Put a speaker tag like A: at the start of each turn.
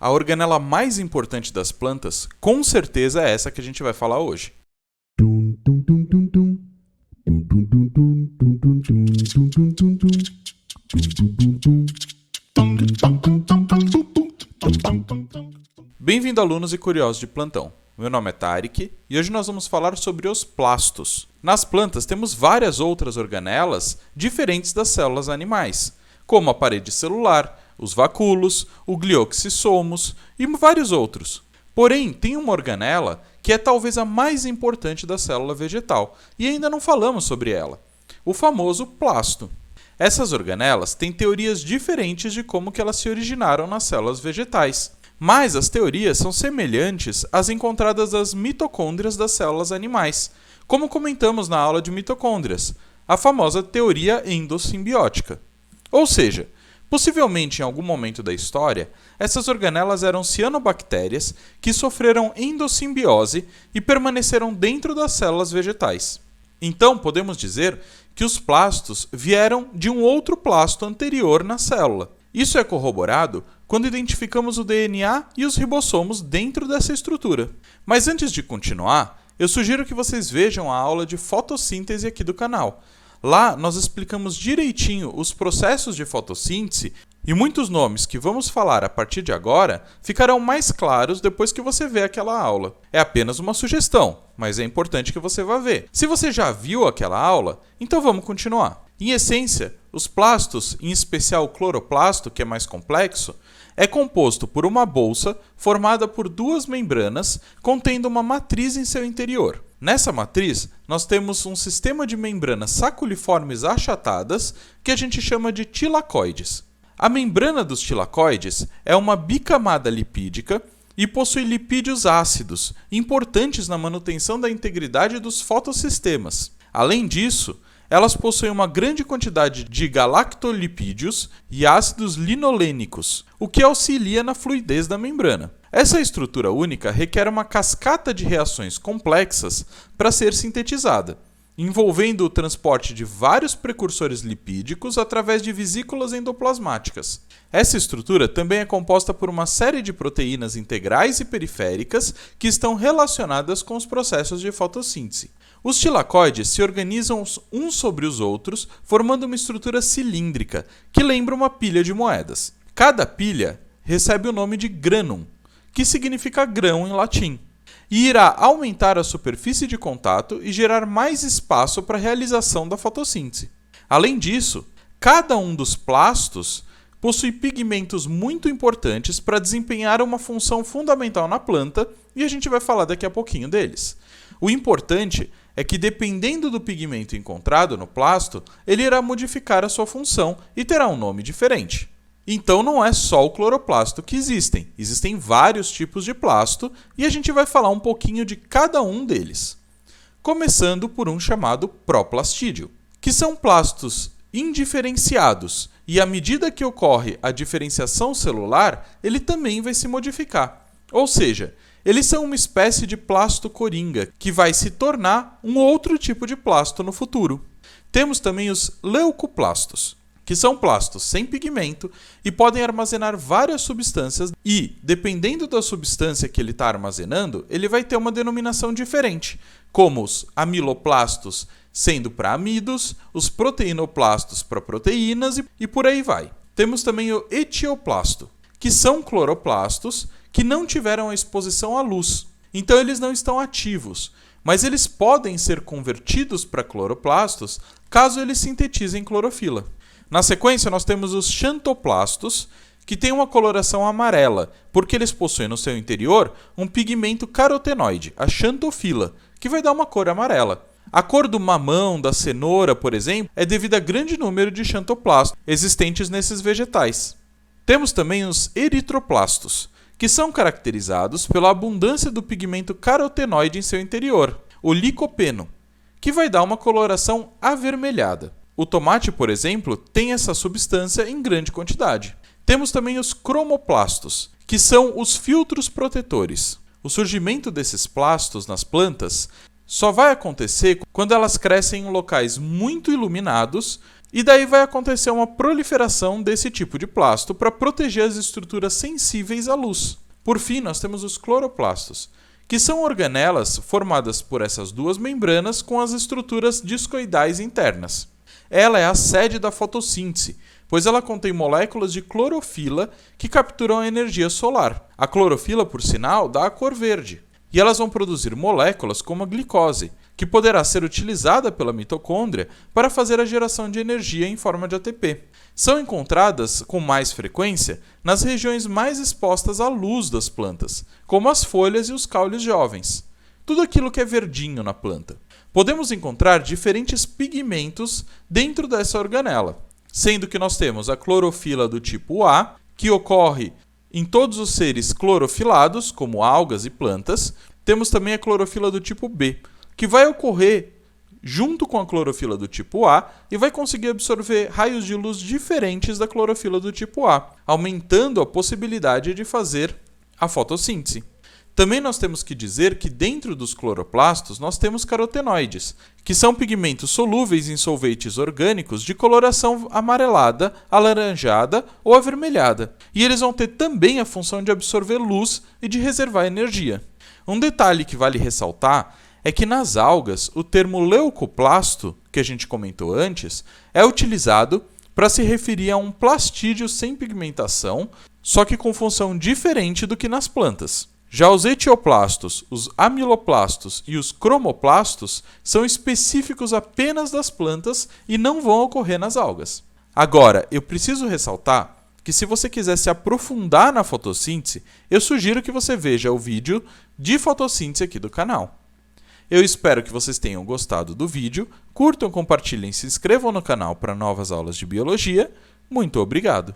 A: A organela mais importante das plantas, com certeza, é essa que a gente vai falar hoje. Bem-vindo, alunos e curiosos de plantão. Meu nome é Tarek e hoje nós vamos falar sobre os plastos. Nas plantas temos várias outras organelas diferentes das células animais, como a parede celular, os vacúolos, o glioxissomos e vários outros. Porém, tem uma organela que é talvez a mais importante da célula vegetal e ainda não falamos sobre ela, o famoso plasto. Essas organelas têm teorias diferentes de como que elas se originaram nas células vegetais, mas as teorias são semelhantes às encontradas nas mitocôndrias das células animais, como comentamos na aula de mitocôndrias, a famosa teoria endossimbiótica. Ou seja, possivelmente em algum momento da história, essas organelas eram cianobactérias que sofreram endossimbiose e permaneceram dentro das células vegetais. Então, podemos dizer que os plastos vieram de um outro plasto anterior na célula. Isso é corroborado quando identificamos o DNA e os ribossomos dentro dessa estrutura. Mas antes de continuar, eu sugiro que vocês vejam a aula de fotossíntese aqui do canal. Lá nós explicamos direitinho os processos de fotossíntese e muitos nomes que vamos falar a partir de agora ficarão mais claros depois que você ver aquela aula. É apenas uma sugestão, mas é importante que você vá ver. Se você já viu aquela aula, então vamos continuar. Em essência, os plastos, em especial o cloroplasto, que é mais complexo, é composto por uma bolsa formada por duas membranas contendo uma matriz em seu interior. Nessa matriz, nós temos um sistema de membranas saculiformes achatadas que a gente chama de tilacoides. A membrana dos tilacoides é uma bicamada lipídica e possui lipídios ácidos, importantes na manutenção da integridade dos fotossistemas. Além disso, elas possuem uma grande quantidade de galactolipídios e ácidos linolênicos, o que auxilia na fluidez da membrana. Essa estrutura única requer uma cascata de reações complexas para ser sintetizada, envolvendo o transporte de vários precursores lipídicos através de vesículas endoplasmáticas. Essa estrutura também é composta por uma série de proteínas integrais e periféricas que estão relacionadas com os processos de fotossíntese. Os tilacoides se organizam uns sobre os outros, formando uma estrutura cilíndrica, que lembra uma pilha de moedas. Cada pilha recebe o nome de granum, que significa grão em latim, e irá aumentar a superfície de contato e gerar mais espaço para a realização da fotossíntese. Além disso, cada um dos plastos possui pigmentos muito importantes para desempenhar uma função fundamental na planta, e a gente vai falar daqui a pouquinho deles. O importante é que, dependendo do pigmento encontrado no plasto, ele irá modificar a sua função e terá um nome diferente. Então não é só o cloroplasto que existem vários tipos de plasto e a gente vai falar um pouquinho de cada um deles. Começando por um chamado proplastídeo, que são plastos indiferenciados e à medida que ocorre a diferenciação celular, ele também vai se modificar. Ou seja, eles são uma espécie de plasto coringa, que vai se tornar um outro tipo de plasto no futuro. Temos também os leucoplastos, que são plastos sem pigmento e podem armazenar várias substâncias e, dependendo da substância que ele está armazenando, ele vai ter uma denominação diferente, como os amiloplastos sendo para amidos, os proteinoplastos para proteínas e por aí vai. Temos também o etioplasto, que são cloroplastos que não tiveram a exposição à luz, então eles não estão ativos, mas eles podem ser convertidos para cloroplastos caso eles sintetizem clorofila. Na sequência, nós temos os xantoplastos, que têm uma coloração amarela, porque eles possuem no seu interior um pigmento carotenoide, a xantofila, que vai dar uma cor amarela. A cor do mamão, da cenoura, por exemplo, é devido a grande número de xantoplastos existentes nesses vegetais. Temos também os eritroplastos, que são caracterizados pela abundância do pigmento carotenoide em seu interior, o licopeno, que vai dar uma coloração avermelhada. O tomate, por exemplo, tem essa substância em grande quantidade. Temos também os cromoplastos, que são os filtros protetores. O surgimento desses plastos nas plantas só vai acontecer quando elas crescem em locais muito iluminados E daí vai acontecer uma proliferação desse tipo de plasto para proteger as estruturas sensíveis à luz. Por fim, nós temos os cloroplastos, que são organelas formadas por essas duas membranas com as estruturas discoidais internas. Ela é a sede da fotossíntese, pois ela contém moléculas de clorofila que capturam a energia solar. A clorofila, por sinal, dá a cor verde. E elas vão produzir moléculas como a glicose, que poderá ser utilizada pela mitocôndria para fazer a geração de energia em forma de ATP. São encontradas com mais frequência nas regiões mais expostas à luz das plantas, como as folhas e os caules jovens. Tudo aquilo que é verdinho na planta. Podemos encontrar diferentes pigmentos dentro dessa organela, sendo que nós temos a clorofila do tipo A, que ocorre em todos os seres clorofilados, como algas e plantas. Temos também a clorofila do tipo B, que vai ocorrer junto com a clorofila do tipo A e vai conseguir absorver raios de luz diferentes da clorofila do tipo A, aumentando a possibilidade de fazer a fotossíntese. Também nós temos que dizer que dentro dos cloroplastos nós temos carotenoides, que são pigmentos solúveis em solventes orgânicos de coloração amarelada, alaranjada ou avermelhada. E eles vão ter também a função de absorver luz e de reservar energia. Um detalhe que vale ressaltar é que nas algas o termo leucoplasto, que a gente comentou antes, é utilizado para se referir a um plastídeo sem pigmentação, só que com função diferente do que nas plantas. Já os etioplastos, os amiloplastos e os cromoplastos são específicos apenas das plantas e não vão ocorrer nas algas. Agora, eu preciso ressaltar que se você quiser se aprofundar na fotossíntese, eu sugiro que você veja o vídeo de fotossíntese aqui do canal. Eu espero que vocês tenham gostado do vídeo, curtam, compartilhem e se inscrevam no canal para novas aulas de biologia. Muito obrigado!